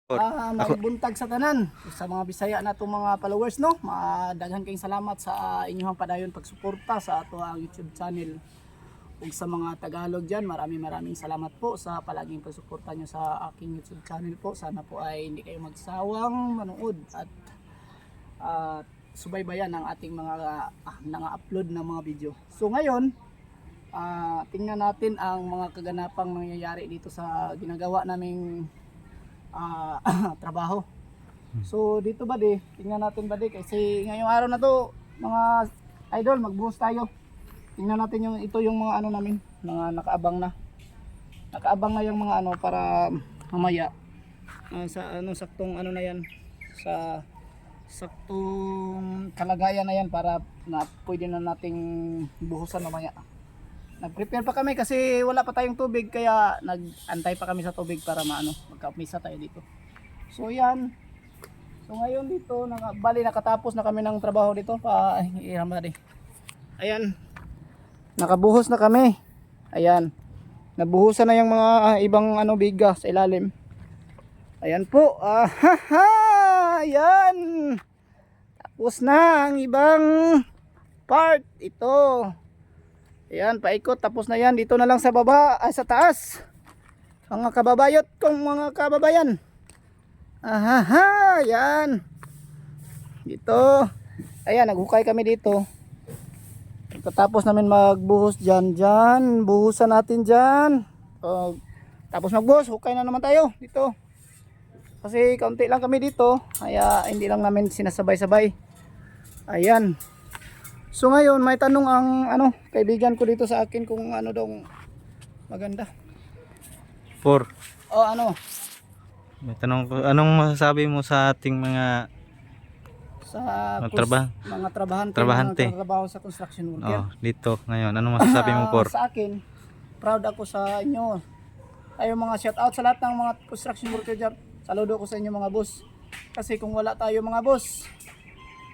Magbuntag sa tanan sa mga Bisaya na itong mga followers, no. Daghan kayong salamat sa inyong padayon pagsuporta sa ato ang YouTube channel. Ug sa mga Tagalog diyan, maraming salamat po sa palaging pagsuporta nyo sa aking YouTube channel po. Sana po ay hindi kayo magsawang manood at subaybayan ang ating mga upload na mga video. So ngayon, tingnan natin ang mga kaganapang mangyayari dito sa ginagawa naming trabaho. So dito ba tingnan natin ba kasi ngayong araw na to mga idol, magbuhos tayo. Tingnan natin ito yung mga ano namin, mga nakaabang na yung mga ano para mamaya sa saktong na yan, sa saktong kalagayan na yan para na pwede na nating buhusan mamaya. Nag-prepare pa kami kasi wala pa tayong tubig, kaya nag-antay pa kami sa tubig para magka-umisa tayo dito. So yan. So ngayon dito, nakatapos na kami ng trabaho dito. Ayan. Nakabuhos na kami. Ayan. Nabuhusan na yung mga ibang biga sa ilalim. Ayan po. Ayan. Tapos na ang ibang part. Ito. Ayan, paikot, tapos na yan. Dito na lang sa baba, sa taas. Mga kababayot kong mga kababayan. Ayan. Dito. Ayan, naghukay kami dito. Tapos namin magbuhos dyan. Buhusan natin dyan. Tapos magbuhos, hukay na naman tayo dito. Kasi kaunti lang kami dito. Kaya hindi lang namin sinasabay-sabay. Ayan. So ngayon may tanong ang kaibigan ko dito sa akin kung daw maganda. May tanong ko, anong masasabi mo sa ating mga trabahante trabaho sa construction worker? Dito ngayon, anong masasabi mo Sa akin, proud ako sa inyo. Tayo mga shout out sa lahat ng mga construction worker dyan. Saludo ko sa inyo mga boss. Kasi kung wala tayo mga boss,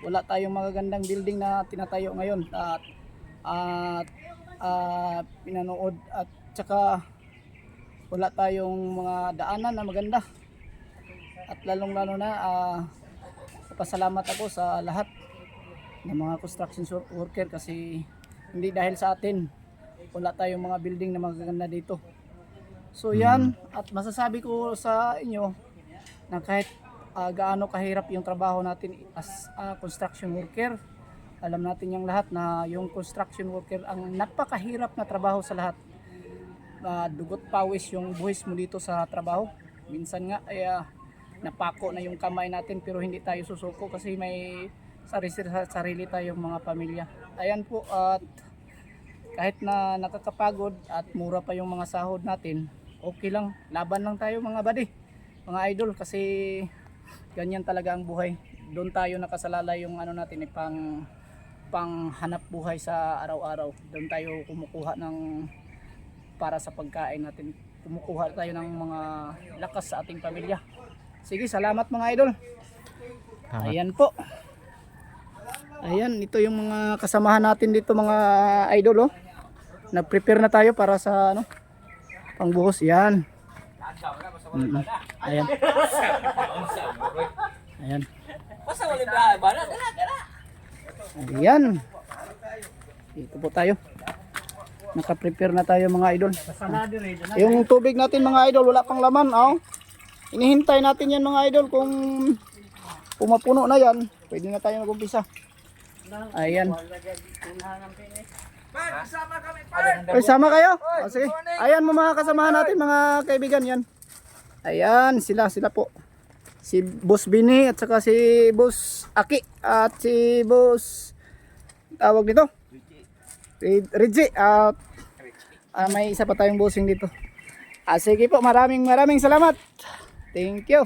wala tayong magagandang building na tinatayo ngayon at pinanood, at saka wala tayong mga daanan na maganda. At lalong lalo na pasalamat ako sa lahat ng mga construction worker kasi hindi dahil sa atin wala tayong mga building na magaganda dito. So yan, at masasabi ko sa inyo na kahit gaano kahirap yung trabaho natin as construction worker, alam natin yung lahat na yung construction worker ang napakahirap na trabaho sa lahat. Dugot pawis yung buhis mo dito sa trabaho. Minsan nga napako na yung kamay natin, pero hindi tayo susuko kasi may sarili tayong mga pamilya. Ayan po, at kahit na nakakapagod at mura pa yung mga sahod natin, okay lang, laban lang tayo mga buddy, mga idol, kasi ganyan talaga ang buhay. Doon tayo nakasalalay yung natin pang hanap buhay sa araw-araw. Doon tayo kumukuha ng para sa pagkain natin. Kumukuha tayo ng mga lakas sa ating pamilya. Sige, salamat mga idol. Ayan po. Ayan, ito yung mga kasamahan natin dito mga idol. Nag-prepare na tayo para sa pangbuhos. Yan. Ayan. Ayan. Ayan. Dito po tayo. Naka-prepare na tayo mga idol. Yung tubig natin mga idol wala pang laman. Inihintay natin yan mga idol. Kung pumapuno na yan, pwede na tayo mag-umpisa. Ayan. Sama kayo? Sige. Ayan mga kasamahan natin mga kaibigan yan. Ayan sila po. Si Boss Bini at saka si Boss Aki at si Boss tawag dito Reggie at may isa pa tayong bossing dito. Sige po, maraming salamat. Thank you.